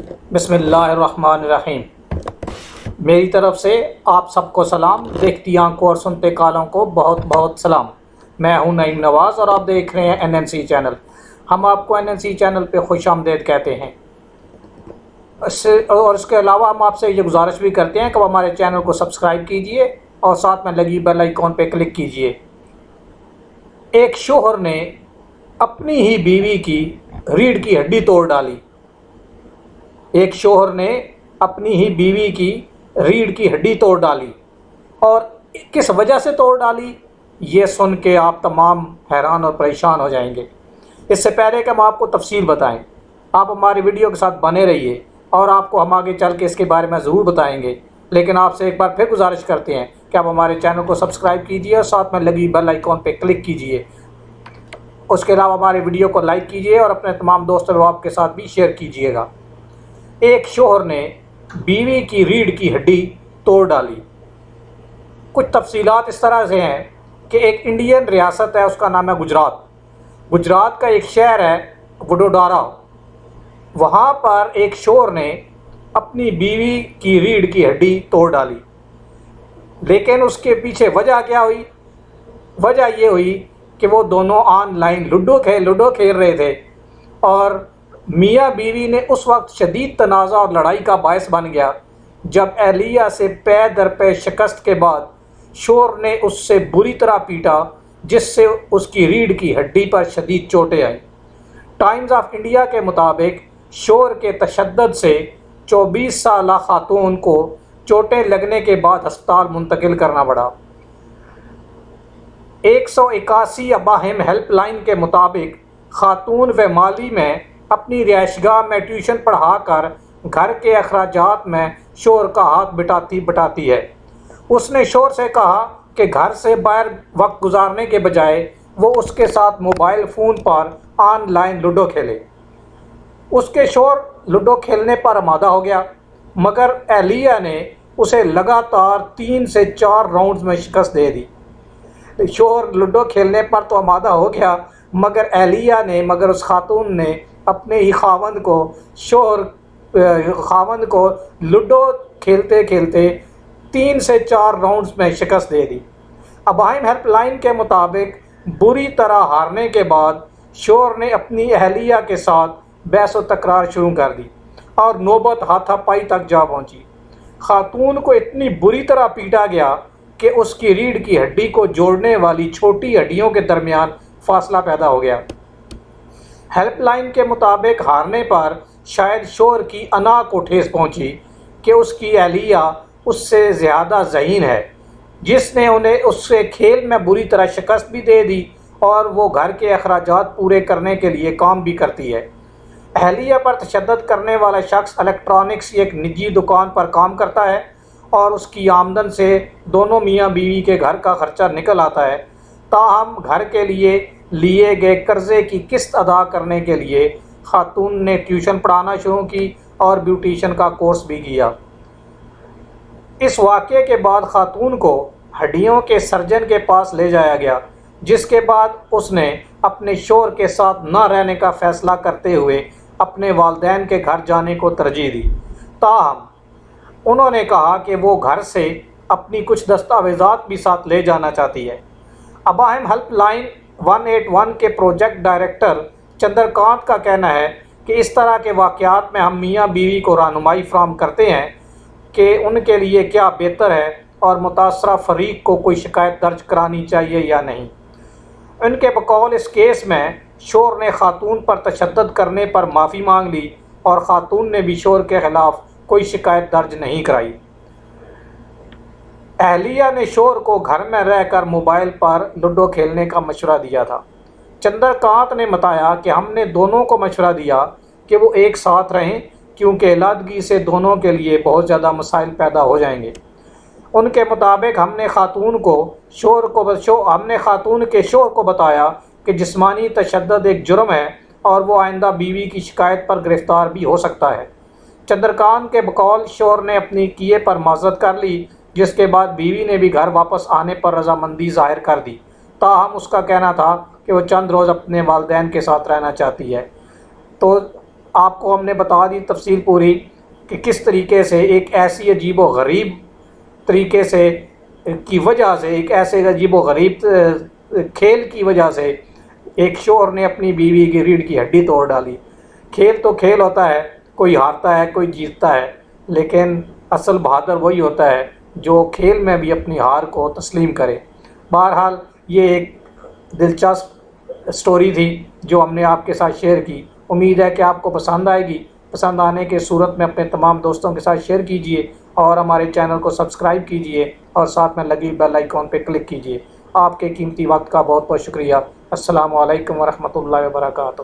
بسم اللہ الرحمن الرحیم۔ میری طرف سے آپ سب کو سلام، دیکھتی آنکھوں اور سنتے کالوں کو بہت بہت سلام۔ میں ہوں نعیم نواز اور آپ دیکھ رہے ہیں NNC چینل۔ ہم آپ کو NNC چینل پہ خوش آمدید کہتے ہیں۔ اس کے علاوہ ہم آپ سے یہ گزارش بھی کرتے ہیں کہ ہمارے چینل کو سبسکرائب کیجئے اور ساتھ میں لگی بیل آئیکن پہ کلک کیجئے۔ ایک شوہر نے اپنی ہی بیوی کی ریڑھ کی ہڈی توڑ ڈالی۔ ایک شوہر نے اپنی ہی بیوی کی ریڑھ کی ہڈی توڑ ڈالی، اور کس وجہ سے توڑ ڈالی یہ سن کے آپ تمام حیران اور پریشان ہو جائیں گے۔ اس سے پہلے کہ ہم آپ کو تفصیل بتائیں، آپ ہماری ویڈیو کے ساتھ بنے رہیے اور آپ کو ہم آگے چل کے اس کے بارے میں ضرور بتائیں گے، لیکن آپ سے ایک بار پھر گزارش کرتے ہیں کہ آپ ہمارے چینل کو سبسکرائب کیجئے اور ساتھ میں لگی بیل آئیکن پہ کلک کیجئے۔ اس کے علاوہ ہمارے ویڈیو کو لائک کیجئے اور اپنے تمام دوست احباب کے ساتھ بھی شیئر کیجئے گا۔ ایک شوہر نے بیوی کی ریڑھ کی ہڈی توڑ ڈالی۔ کچھ تفصیلات اس طرح سے ہیں کہ ایک انڈین ریاست ہے، اس کا نام ہے گجرات۔ گجرات کا ایک شہر ہے وڈوڈارا۔ وہاں پر ایک شوہر نے اپنی بیوی کی ریڑھ کی ہڈی توڑ ڈالی، لیکن اس کے پیچھے وجہ کیا ہوئی؟ وجہ یہ ہوئی کہ وہ دونوں آن لائن لوڈو کھیل رہے تھے، اور میاں بیوی نے اس وقت شدید تنازع اور لڑائی کا باعث بن گیا جب اہلیہ سے پے در پے شکست کے بعد شوہر نے اس سے بری طرح پیٹا، جس سے اس کی ریڑھ کی ہڈی پر شدید چوٹیں آئیں۔ ٹائمز آف انڈیا کے مطابق شوہر کے تشدد سے 24 سالہ خاتون کو چوٹیں لگنے کے بعد ہسپتال منتقل کرنا پڑا۔ 181 اباہم ہیلپ لائن کے مطابق خاتون و مالی میں اپنی رہائش گاہ میں ٹیوشن پڑھا کر گھر کے اخراجات میں شوہر کا ہاتھ بٹاتی ہے۔ اس نے شوہر سے کہا کہ گھر سے باہر وقت گزارنے کے بجائے وہ اس کے ساتھ mobile phone per on line ludo کھیلے۔ اس کے شوہر لوڈو کھیلنے پر آمادہ ہو گیا، مگر اہلیہ نے اسے لگاتار 3 سے 4 راؤنڈز میں شکست دے دی۔ شوہر لوڈو کھیلنے پر تو آمادہ ہو گیا، مگر اس خاتون نے اپنے ہی خاوند کو لوڈو کھیلتے کھیلتے 3 سے 4 راؤنڈز میں شکست دے دی۔ اباہم ہیلپ لائن کے مطابق بری طرح ہارنے کے بعد شوہر نے اپنی اہلیہ کے ساتھ بحث و تکرار شروع کر دی اور نوبت ہاتھا پائی تک جا پہنچی۔ خاتون کو اتنی بری طرح پیٹا گیا کہ اس کی ریڑھ کی ہڈی کو جوڑنے والی چھوٹی ہڈیوں کے درمیان فاصلہ پیدا ہو گیا۔ ہیلپ لائن کے مطابق ہارنے پر شاید شوہر کی انا کو ٹھیس پہنچی کہ اس کی اہلیہ اس سے زیادہ ذہین ہے، جس نے انہیں اس سے کھیل میں بری طرح شکست بھی دے دی اور وہ گھر کے اخراجات پورے کرنے کے لیے کام بھی کرتی ہے۔ اہلیہ پر تشدد کرنے والا شخص الیکٹرانکس ایک نجی دکان پر کام کرتا ہے، اور اس کی آمدن سے دونوں میاں بیوی کے گھر کا خرچہ نکل آتا ہے۔ تاہم گھر کے لیے گئے قرضے کی قسط ادا کرنے کے لیے خاتون نے ٹیوشن پڑھانا شروع کی اور بیوٹیشن کا کورس بھی کیا۔ اس واقعے کے بعد خاتون کو ہڈیوں کے سرجن کے پاس لے جایا گیا، جس کے بعد اس نے اپنے شوہر کے ساتھ نہ رہنے کا فیصلہ کرتے ہوئے اپنے والدین کے گھر جانے کو ترجیح دی۔ تاہم انہوں نے کہا کہ وہ گھر سے اپنی کچھ دستاویزات بھی ساتھ لے جانا چاہتی ہے۔ اباہم ہیلپ لائن 181 کے پروجیکٹ ڈائریکٹر چندرکانت کا کہنا ہے کہ اس طرح کے واقعات میں ہم میاں بیوی کو رہنمائی فراہم کرتے ہیں کہ ان کے لیے کیا بہتر ہے اور متاثرہ فریق کو کوئی شکایت درج کرانی چاہیے یا نہیں۔ ان کے بقول اس کیس میں شوہر نے خاتون پر تشدد کرنے پر معافی مانگ لی، اور خاتون نے بھی شوہر کے خلاف کوئی شکایت درج نہیں کرائی۔ اہلیہ نے شوہر کو گھر میں رہ کر موبائل پر لوڈو کھیلنے کا مشورہ دیا تھا۔ چندرکانت نے بتایا کہ ہم نے دونوں کو مشورہ دیا کہ وہ ایک ساتھ رہیں، کیونکہ علیحدگی سے دونوں کے لیے بہت زیادہ مسائل پیدا ہو جائیں گے۔ ان کے مطابق ہم نے خاتون کے شوہر کو بتایا کہ جسمانی تشدد ایک جرم ہے اور وہ آئندہ بیوی کی شکایت پر گرفتار بھی ہو سکتا ہے۔ چندرکانت کے بقول شوہر نے اپنی کیے پر معذرت کر لی، جس کے بعد بیوی نے بھی گھر واپس آنے پر رضامندی ظاہر کر دی۔ تاہم اس کا کہنا تھا کہ وہ چند روز اپنے والدین کے ساتھ رہنا چاہتی ہے۔ تو آپ کو ہم نے بتا دی تفصیل پوری کہ کس طریقے سے ایک ایسی عجیب و غریب طریقے سے کی وجہ سے، ایک ایسے عجیب و غریب کھیل کی وجہ سے ایک شوہر نے اپنی بیوی کی ریڑھ کی ہڈی توڑ ڈالی۔ کھیل تو کھیل ہوتا ہے، کوئی ہارتا ہے کوئی جیتتا ہے، لیکن اصل بہادر وہی ہوتا ہے جو کھیل میں بھی اپنی ہار کو تسلیم کرے۔ بہرحال یہ ایک دلچسپ سٹوری تھی جو ہم نے آپ کے ساتھ شیئر کی۔ امید ہے کہ آپ کو پسند آئے گی۔ پسند آنے کے صورت میں اپنے تمام دوستوں کے ساتھ شیئر کیجئے اور ہمارے چینل کو سبسکرائب کیجئے اور ساتھ میں لگی بیل آئیکن پہ کلک کیجئے۔ آپ کے قیمتی وقت کا بہت بہت شکریہ۔ السلام علیکم ورحمۃ اللہ وبرکاتہ۔